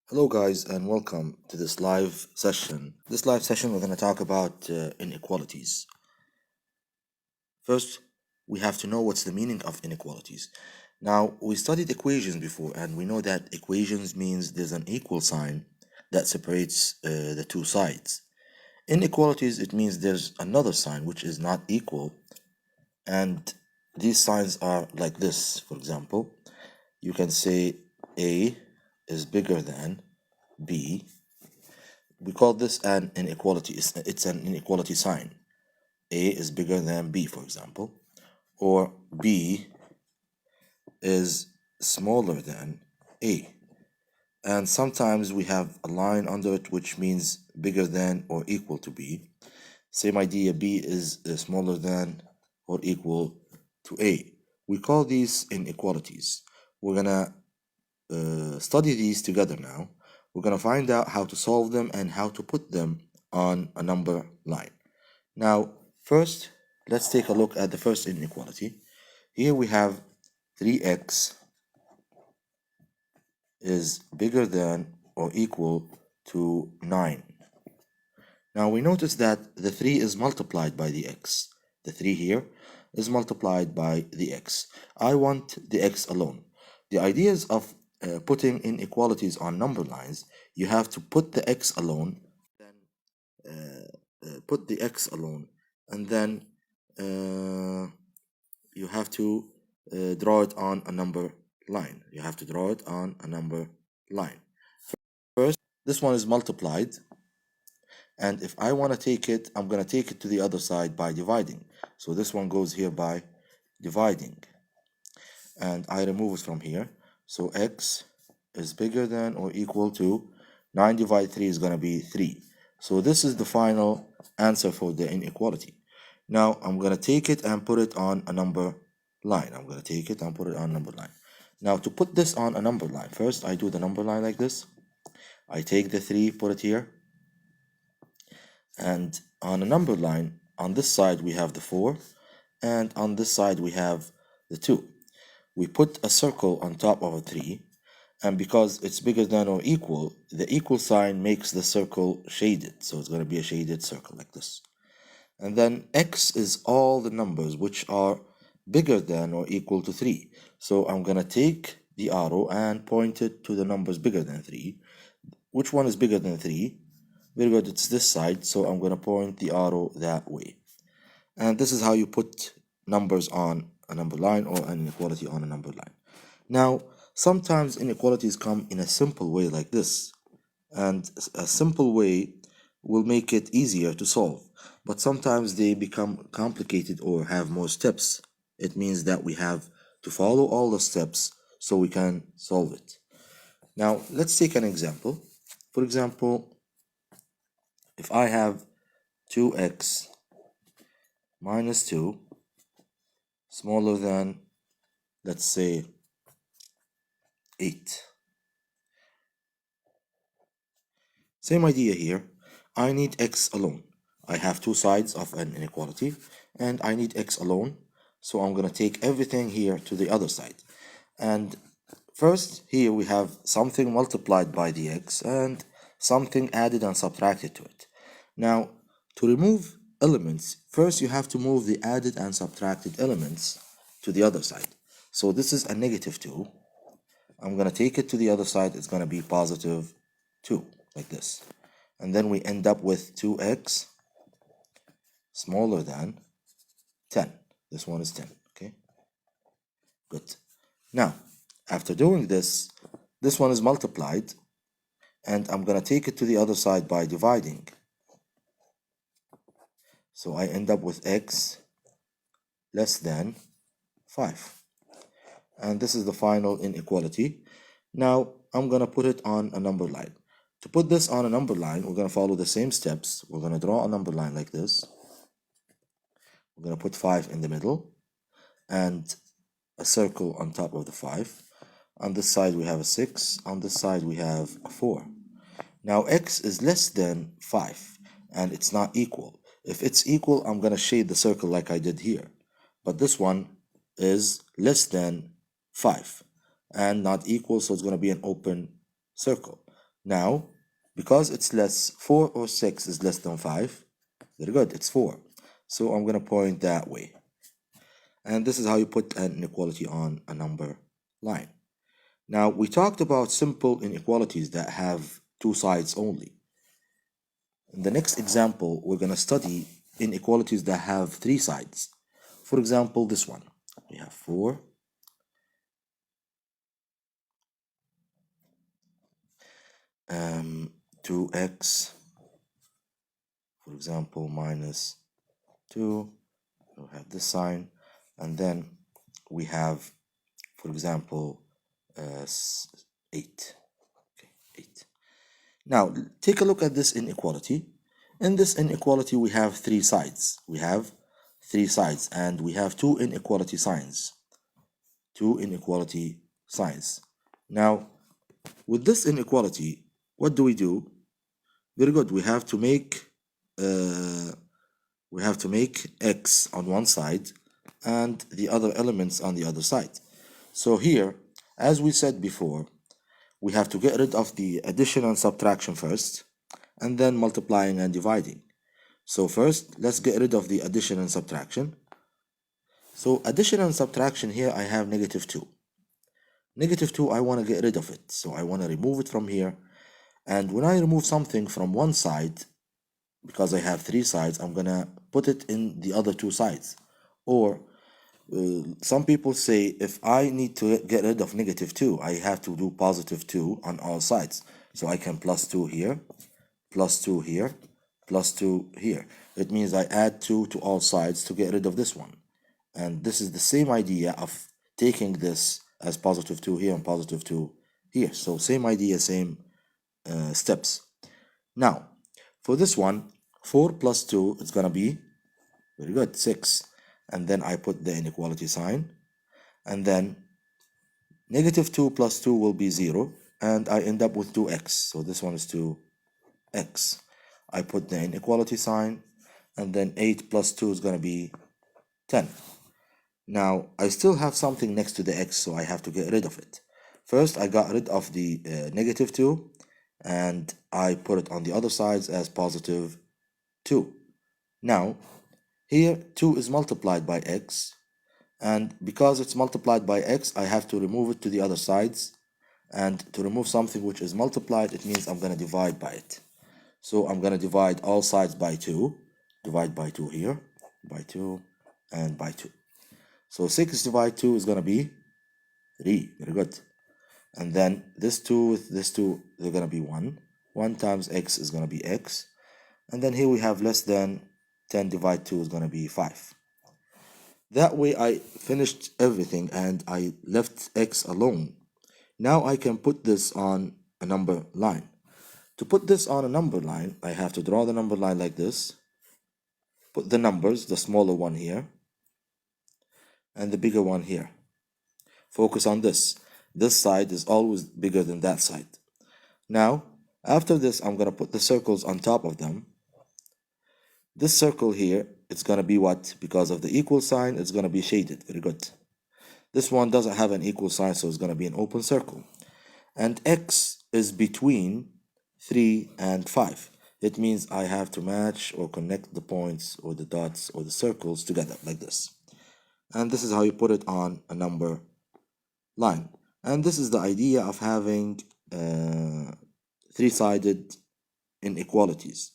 Hello guys and welcome to this live session. This live session we're going to talk about inequalities. First, we have to know what's the meaning of inequalities. Now, we studied equations before and we know that equations means there's an equal sign that separates the two sides. Inequalities, it means there's another sign which is not equal, and these signs are like this. For example, you can say A is bigger than B. We call this an inequality. It's an inequality sign. A is bigger than B, for example, or B is smaller than A. And sometimes we have a line under it which means bigger than or equal to B. Same idea, B is smaller than or equal to A. We call these inequalities. We're gonna study these together now. We're gonna find out how to solve them and how to put them on a number line. Now, first, let's take a look at the first inequality. Here we have 3x is bigger than or equal to 9. Now we notice that the 3 is multiplied by the x. The 3 here is multiplied by the x. I want the x alone. The ideas of putting inequalities on number lines, you have to put the x alone, then put the x alone, and then you have to draw it on a number line. You have to draw it on a number line. First, this one is multiplied, and if I want to take it, I'm going to take it to the other side by dividing. So this one goes here by dividing, and I remove it from here. So x is bigger than or equal to 9 divided 3 is going to be 3. So this is the final answer for the inequality. Now I'm going to take it and put it on a number line. I'm going to take it and put it on a number line. Now to put this on a number line, first I do the number line like this. I take the 3, put it here. And on a number line, on this side we have the 4, and on this side we have the 2. We put a circle on top of a 3, and because it's bigger than or equal, the equal sign makes the circle shaded. So it's going to be a shaded circle like this. And then x is all the numbers which are bigger than or equal to 3. So I'm going to take the arrow and point it to the numbers bigger than 3. Which one is bigger than 3? Very good, it's this side, so I'm going to point the arrow that way. And this is how you put numbers on a number line or an inequality on a number line. Now, sometimes inequalities come in a simple way like this, and a simple way will make it easier to solve. But sometimes they become complicated or have more steps. It means that we have to follow all the steps so we can solve it. Now, let's take an example. For example, if I have 2x minus 2 smaller than, let's say, 8. Same idea here. I need x alone. I have two sides of an inequality, and I need x alone. So I'm going to take everything here to the other side. And first, here we have something multiplied by the x and something added and subtracted to it. Now, to remove elements, first you have to move the added and subtracted elements to the other side. So this is a negative 2. I'm going to take it to the other side. It's going to be positive 2, like this. And then we end up with 2x smaller than 10. This one is 10, okay? Good. Now, after doing this, this one is multiplied, and I'm going to take it to the other side by dividing. So I end up with x less than 5. And this is the final inequality. Now, I'm going to put it on a number line. To put this on a number line, we're going to follow the same steps. We're going to draw a number line like this. We're going to put 5 in the middle and a circle on top of the 5. On this side we have a 6. On this side we have a 4. Now x is less than 5 and it's not equal. If it's equal, I'm going to shade the circle like I did here. But this one is less than 5 and not equal, so it's going to be an open circle. Now, because it's less, 4 or 6 is less than 5. Very good, it's 4. So I'm going to point that way. And this is how you put an inequality on a number line. Now, we talked about simple inequalities that have two sides only. In the next example, we're going to study inequalities that have three sides. For example, this one. We have 4 2x, for example, minus 2. We'll have this sign, and then we have, for example, 8. Okay, 8. Now, take a look at this inequality. In this inequality, we have three sides. We have three sides, and we have two inequality signs. Two inequality signs. Now, with this inequality, what do? Very good. We have to make x on one side and the other elements on the other side. So here, as we said before, we have to get rid of the addition and subtraction first, and then multiplying and dividing. So first, let's get rid of the addition and subtraction. So addition and subtraction here, I have negative 2. Negative 2, I want to get rid of it. So I want to remove it from here. And when I remove something from one side, because I have three sides, I'm going to put it in the other two sides. Or some people say if I need to get rid of negative 2, I have to do positive 2 on all sides. So I can plus 2 here, plus 2 here, plus 2 here. It means I add 2 to all sides to get rid of this one. And this is the same idea of taking this as positive 2 here and positive 2 here. So same idea, same steps. Now, for this one, 4 plus 2 is going to be, very good, 6. And then I put the inequality sign. And then negative 2 plus 2 will be 0. And I end up with 2x. So this one is 2x. I put the inequality sign. And then 8 plus 2 is going to be 10. Now, I still have something next to the x, so I have to get rid of it. First, I got rid of the negative 2. And I put it on the other sides as positive 2. Now, here 2 is multiplied by x, and because it's multiplied by x, I have to remove it to the other sides. And to remove something which is multiplied, it means I'm going to divide by it. So I'm going to divide all sides by 2. Divide by 2 here, by 2, and by 2. So 6 divided 2 is going to be 3. Very good. And then this 2 with this 2, they're going to be 1. 1 times x is going to be x. And then here we have less than 10 divided 2 is going to be 5. That way I finished everything and I left x alone. Now I can put this on a number line. To put this on a number line, I have to draw the number line like this. Put the numbers, the smaller one here, and the bigger one here. Focus on this. This side is always bigger than that side. Now, after this, I'm going to put the circles on top of them. This circle here, it's going to be what? Because of the equal sign, it's going to be shaded. Very good. This one doesn't have an equal sign, so it's going to be an open circle. And x is between 3 and 5. It means I have to match or connect the points or the dots or the circles together like this. And this is how you put it on a number line. And this is the idea of having three-sided inequalities.